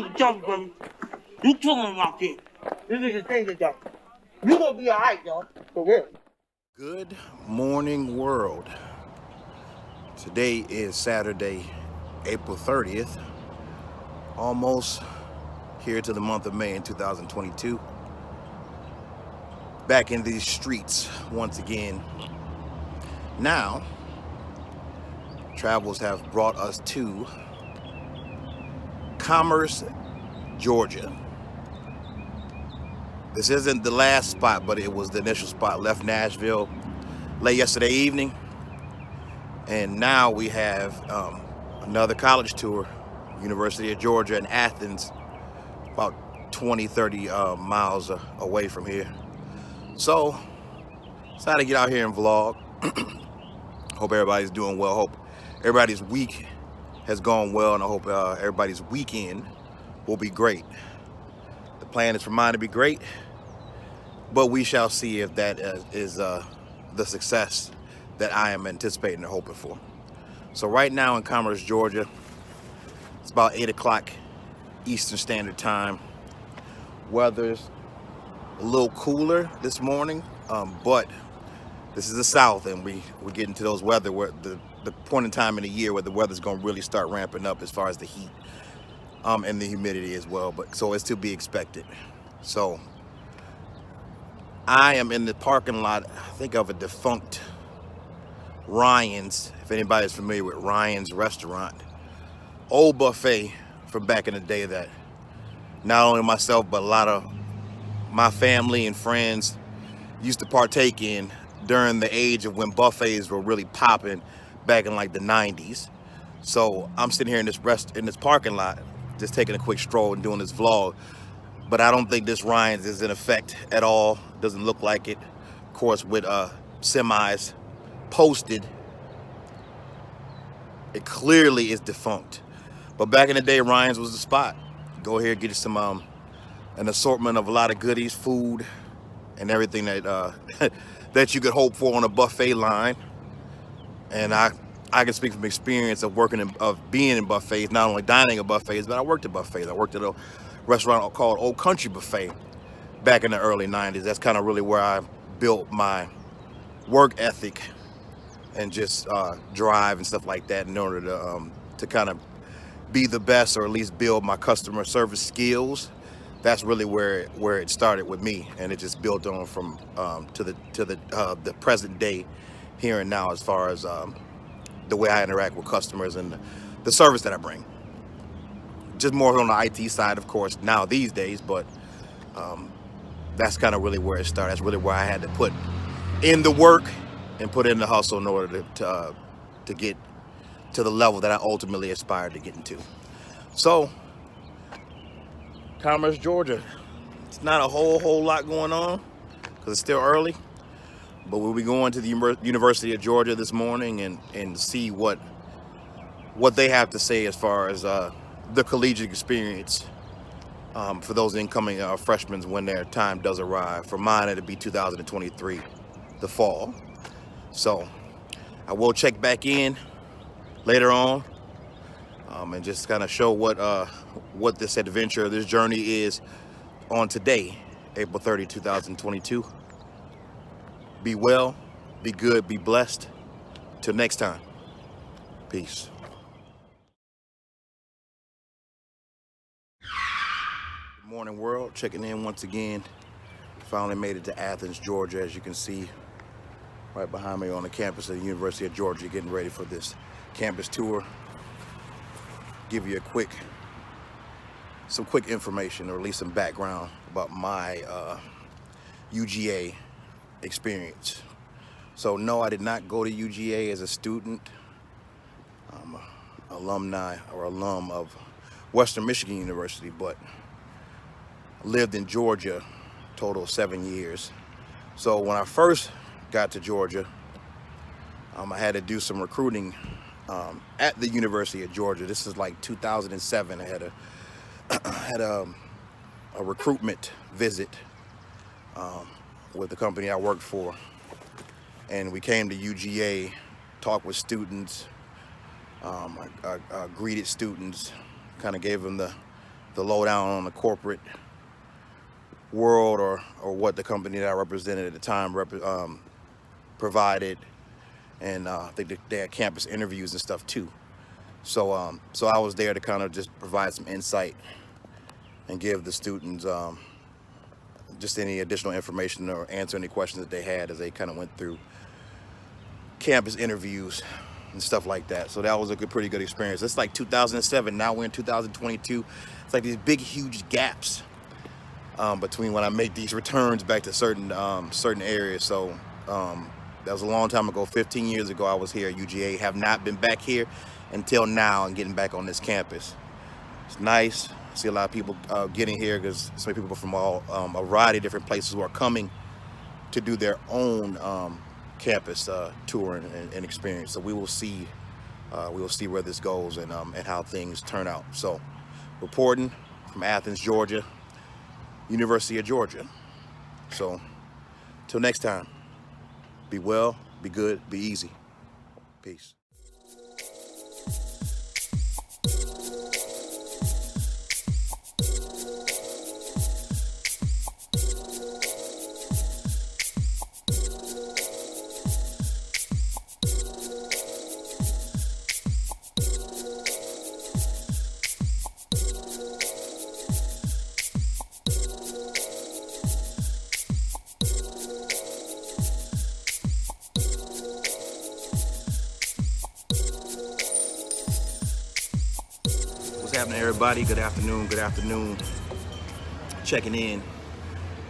to tell you, buddy. You chillin' out there. This is the thing that you gonna be alright, y'all. For real. Good morning, world. Today is Saturday, April 30th. Almost here to the month of May in 2022. Back in these streets once again. Now, travels have brought us to Commerce, Georgia. This isn't the last spot, but it was the initial spot. Left Nashville late yesterday evening, and now we have another college tour, University of Georgia in Athens, about 20-30 miles away from here. So decided to get out here and vlog. Hope everybody's doing well. Hope everybody's week has gone well, and I hope everybody's weekend will be great. The plan is for mine to be great, but we shall see if that is the success that I am anticipating and hoping for. So right now in Commerce, Georgia, it's about 8 o'clock Eastern Standard Time. Weather's a little cooler this morning, but this is the South, and we're getting to those weather where the point in time in the year where the weather's going to really start ramping up as far as the heat and the humidity as well. But so it's to be expected. So I am in the parking lot, I think, of a defunct Ryan's. If anybody's familiar with Ryan's restaurant, old buffet from back in the day that not only myself but a lot of my family and friends used to partake in during the age of when buffets were really popping back in like the 90s. So I'm sitting here in this parking lot, just taking a quick stroll and doing this vlog. But I don't think this Ryan's is in effect at all. Doesn't look like it. Of course, with semis posted, it clearly is defunct. But back in the day, Ryan's was the spot. Go here, get you some an assortment of a lot of goodies, food, and everything that that you could hope for on a buffet line. And I can speak from experience of being in buffets, not only dining at buffets, but I worked at buffets. I worked at a restaurant called Old Country Buffet back in the early 90s. That's kind of really where I built my work ethic and just drive and stuff like that in order to kind of be the best, or at least build my customer service skills. That's really where it started with me, and it just built on from to the present day, here and now, as far as the way I interact with customers and the service that I bring. Just more on the IT side, of course, now these days, but that's kind of really where it started. That's really where I had to put in the work and put in the hustle in order to get to the level that I ultimately aspired to get into. So, Commerce, Georgia, it's not a whole lot going on because it's still early, but we'll be going to the University of Georgia this morning and see what they have to say as far as the collegiate experience for those incoming freshmen when their time does arrive. For mine, it'll be 2023, the fall. So I will check back in later on and just kind of show what this adventure, this journey is on today, April 30, 2022. Be well, be good, be blessed. Till next time, peace. Good morning, world. Checking in once again. Finally made it to Athens, Georgia, as you can see right behind me on the campus of the University of Georgia, getting ready for this campus tour. Give you some quick information, or at least some background about my UGA experience. So no, I did not go to UGA as a student. I'm an alum of Western Michigan University, but lived in Georgia total of 7 years. So when I first got to Georgia, I had to do some recruiting at the University of Georgia. This is like 2007. I had a recruitment visit with the company I worked for, and we came to UGA, talked with students. I greeted students, kind of gave them the the lowdown on the corporate world, or what the company that I represented at the time provided. And I think they had campus interviews and stuff too. So I was there to kind of just provide some insight and give the students just any additional information or answer any questions that they had as they kind of went through campus interviews and stuff like that. So that was a pretty good experience. It's like 2007. Now we're in 2022. It's like these big, huge gaps between when I make these returns back to certain areas. So that was a long time ago. 15 years ago, I was here at UGA. Have not been back here until now and getting back on this campus. It's nice. I see a lot of people getting here because so many people from a variety of different places who are coming to do their own campus tour and experience. So we will see where this goes and how things turn out. So reporting from Athens, Georgia, University of Georgia. So till next time, be well, be good, be easy. Peace. What's happening, everybody? Good afternoon. Checking in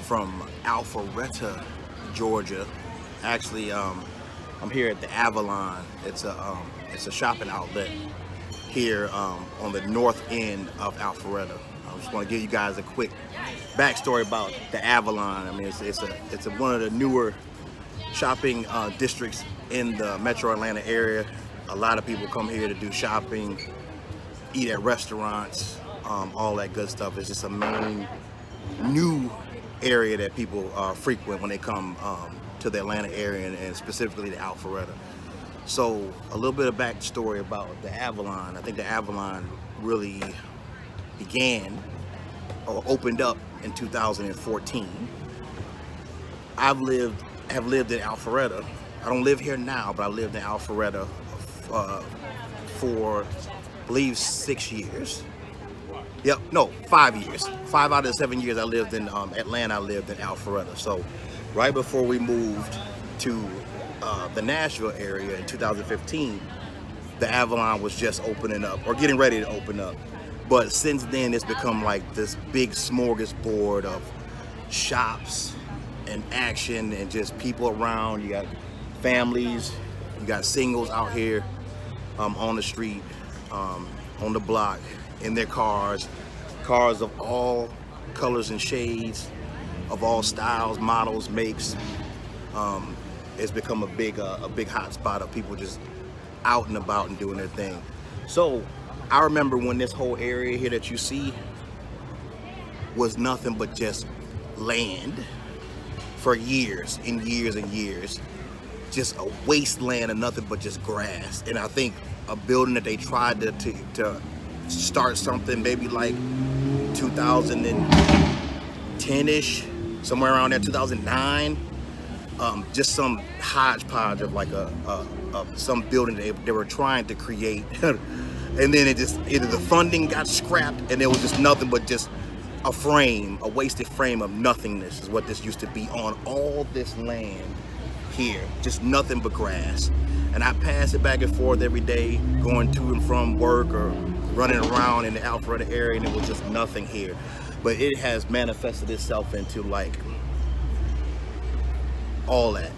from Alpharetta, Georgia. Actually, I'm here at the Avalon. It's a shopping outlet here on the north end of Alpharetta. I just want to give you guys a quick backstory about the Avalon. I mean, it's one of the newer shopping districts in the Metro Atlanta area. A lot of people come here to do shopping, eat at restaurants, all that good stuff. It's just a main new area that people frequent when they come to the Atlanta area and specifically to Alpharetta. So a little bit of backstory about the Avalon. I think the Avalon really began or opened up in 2014. Have lived in Alpharetta. I don't live here now, but I lived in Alpharetta for I believe 6 years. Yep, no, 5 years. 5 out of the 7 years I lived in Atlanta, I lived in Alpharetta. So right before we moved to the Nashville area in 2015, the Avalon was just opening up or getting ready to open up. But since then, it's become like this big smorgasbord of shops and action and just people around. You got families, you got singles out here on the street, on the block, in their cars of all colors and shades, of all styles, models, makes. It's become a big hot spot of people just out and about and doing their thing. So I remember when this whole area here that you see was nothing but just land for years and years and years. Just a wasteland of nothing but just grass. And I think a building that they tried to start something maybe like 2010-ish, somewhere around there, 2009. Just some hodgepodge of like some building they were trying to create. And then it just, either the funding got scrapped and there was just nothing but just a wasted frame of nothingness is what this used to be on all this land here. Just nothing but grass. And I pass it back and forth every day, going to and from work or running around in the Alpharetta area, and it was just nothing here. But it has manifested itself into like all that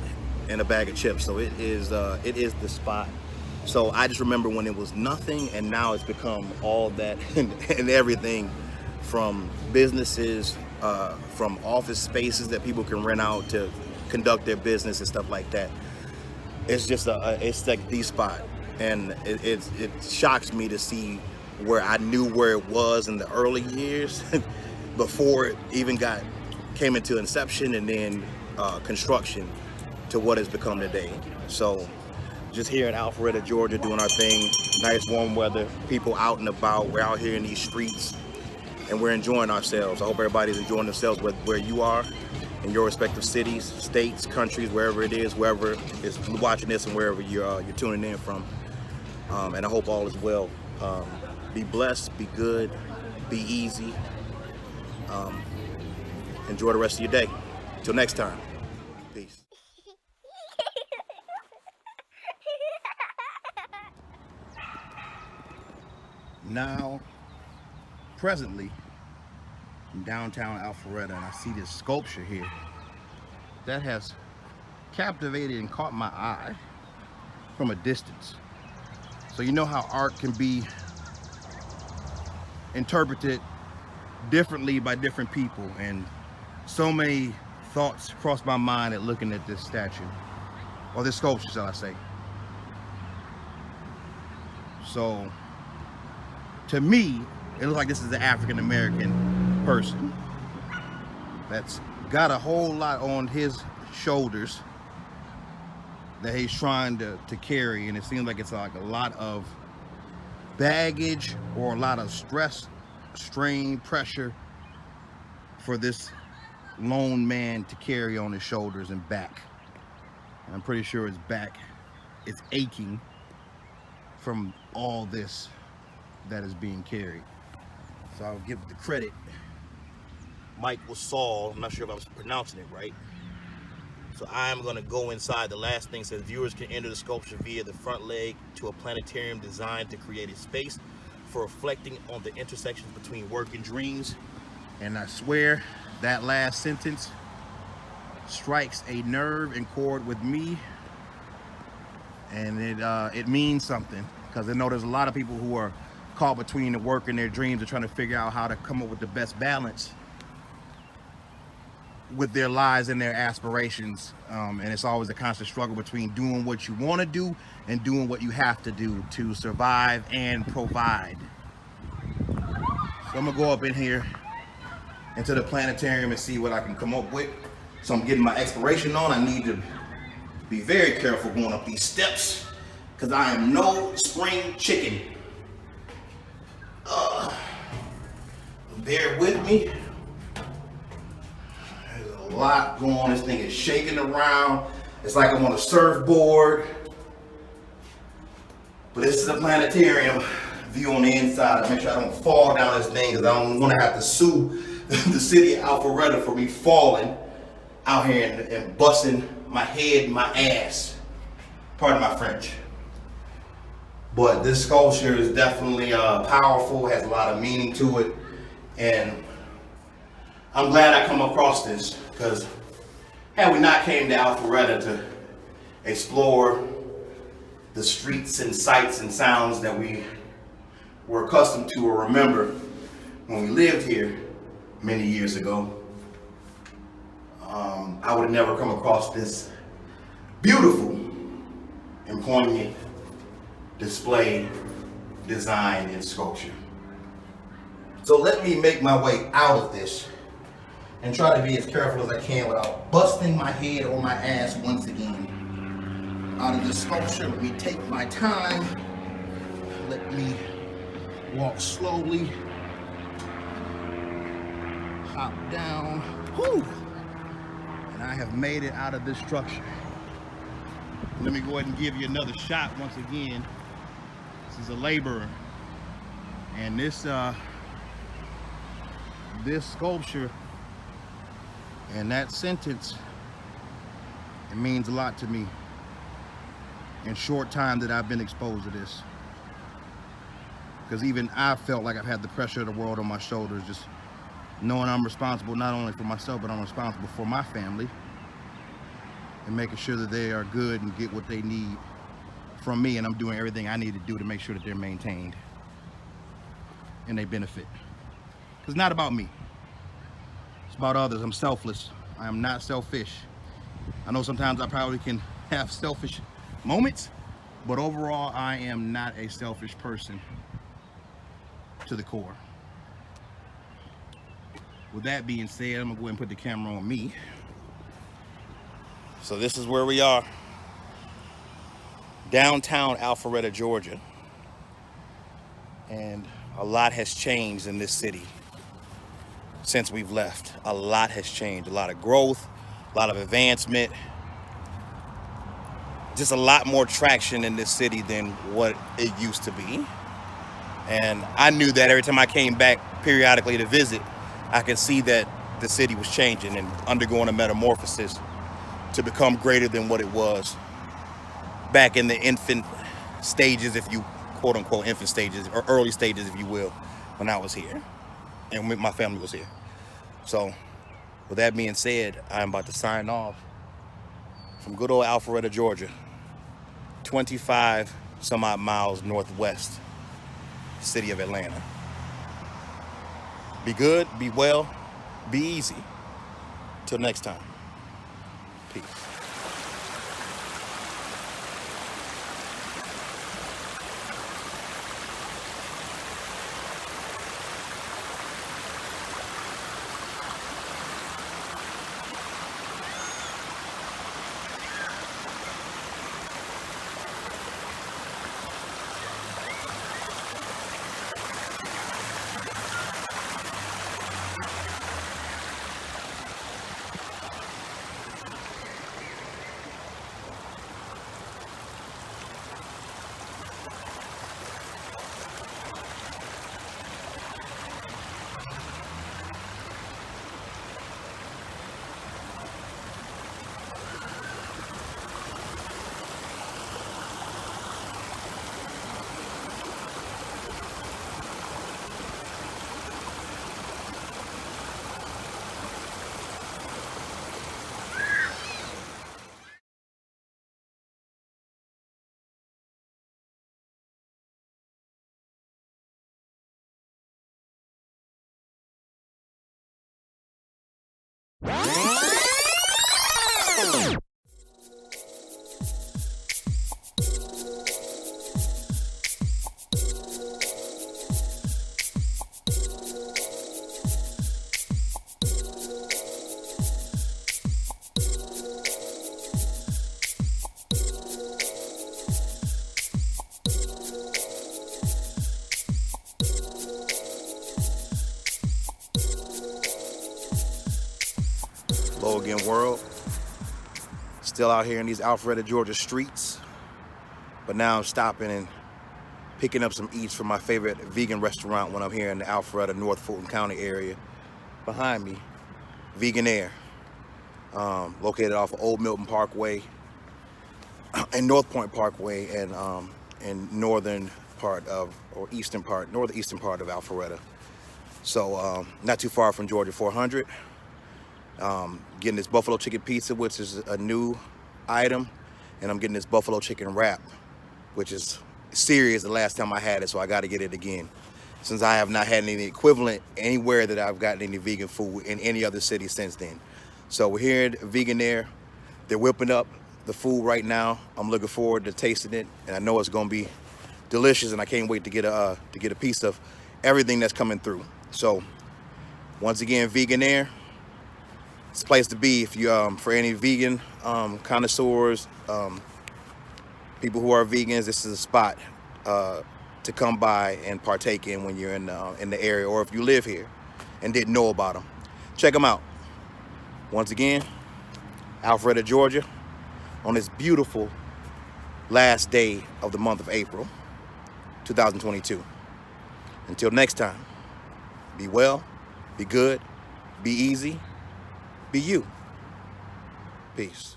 in a bag of chips. So it is the spot. So I just remember when it was nothing, and now it's become all that and everything, from businesses, from office spaces that people can rent out to conduct their business and stuff like that. It's just it's like the spot, and it shocks me to see where I knew where it was in the early years before it even came into inception and then construction to what it's become today. So just here in Alpharetta, Georgia, doing our thing. Nice warm weather, people out and about. We're out here in these streets and we're enjoying ourselves. I hope everybody's enjoying themselves where you are, in your respective cities, states, countries, wherever it is, wherever is watching this and wherever you're tuning in from. And I hope all is well. Be blessed, be good, be easy. Enjoy the rest of your day. Till next time. Peace. Now, presently, in downtown Alpharetta, and I see this sculpture here that has captivated and caught my eye from a distance. So you know how art can be interpreted differently by different people, and so many thoughts crossed my mind at looking at this statue, or this sculpture, shall I say. So, to me, it looks like this is an African-American person that's got a whole lot on his shoulders that he's trying to carry, and it seems like it's like a lot of baggage or a lot of stress, strain, pressure for this lone man to carry on his shoulders and back. And I'm pretty sure his back is aching from all this that is being carried. So I'll give the credit. Michael Saul, I'm not sure if I was pronouncing it right. So I'm gonna go inside. The last thing says viewers can enter the sculpture via the front leg to a planetarium designed to create a space for reflecting on the intersections between work and dreams. And I swear that last sentence strikes a nerve and chord with me, and it means something, because I know there's a lot of people who are caught between the work and their dreams and trying to figure out how to come up with the best balance with their lives and their aspirations, and it's always a constant struggle between doing what you want to do and doing what you have to do to survive and provide. So I'm gonna go up in here into the planetarium and see what I can come up with. So I'm getting my exploration on. I need to be very careful going up these steps, because I am no spring chicken. Bear with me. There's a lot going on. This thing is shaking around. It's like I'm on a surfboard. But this is a planetarium view on the inside. I make sure I don't fall down this thing, because I'm gonna have to sue the city of Alpharetta for me falling out here and busting my head and my ass. Pardon my French. But this sculpture is definitely powerful, has a lot of meaning to it, and I'm glad I come across this, because had we not came to Alpharetta to explore the streets and sights and sounds that we were accustomed to or remember when we lived here many years ago, I would have never come across this beautiful and poignant display, design, and sculpture. So let me make my way out of this and try to be as careful as I can without busting my head or my ass once again. Out of this sculpture, let me take my time. Let me walk slowly. Hop down. Whew. And I have made it out of this structure. Let me go ahead and give you another shot once again. This is a laborer, and this sculpture and that sentence, it means a lot to me in short time that I've been exposed to this, because even I felt like I've had the pressure of the world on my shoulders, just knowing I'm responsible not only for myself, but I'm responsible for my family, and making sure that they are good and get what they need from me, and I'm doing everything I need to do to make sure that they're maintained and they benefit. Because it's not about me, it's about others. I'm selfless. I am not selfish. I know sometimes I probably can have selfish moments, but overall I am not a selfish person to the core. With that being said, I'm gonna go ahead and put the camera on me. So this is where we are. Downtown Alpharetta, Georgia. And a lot has changed in this city since we've left. A lot has changed, a lot of growth, a lot of advancement, just a lot more traction in this city than what it used to be. And I knew that every time I came back periodically to visit, I could see that the city was changing and undergoing a metamorphosis to become greater than what it was back in the infant stages, if you quote unquote infant stages, or early stages, if you will, when I was here and when my family was here. So with that being said, I'm about to sign off from good old Alpharetta, Georgia, 25 some odd miles northwest city of Atlanta. Be good, be well, be easy. Till next time. Peace. Logan world, still out here in these Alpharetta, Georgia streets, but now I'm stopping and picking up some eats from my favorite vegan restaurant when I'm here in the Alpharetta, North Fulton County area. Behind me, Vegan Air, located off of Old Milton Parkway and North Point Parkway, and in northeastern part of Alpharetta. So not too far from Georgia 400. Getting this buffalo chicken pizza, which is a new item, and I'm getting this buffalo chicken wrap, which is serious the last time I had it, so I got to get it again, since I have not had any equivalent anywhere that I've gotten any vegan food in any other city since then. So we're here at Vegan Air. They're whipping up the food right now. I'm looking forward to tasting it, and I know it's going to be delicious, and I can't wait to get a piece of everything that's coming through. So once again, Vegan Air. It's a place to be if you for any vegan connoisseurs, people who are vegans. This is a spot to come by and partake in when you're in the area, or if you live here and didn't know about them. Check them out. Once again, Alpharetta, Georgia, on this beautiful last day of the month of April, 2022. Until next time, be well, be good, be easy. Be you. Peace.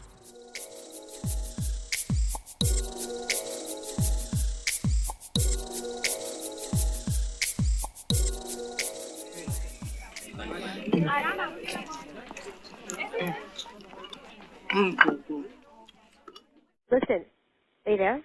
Listen, are you there?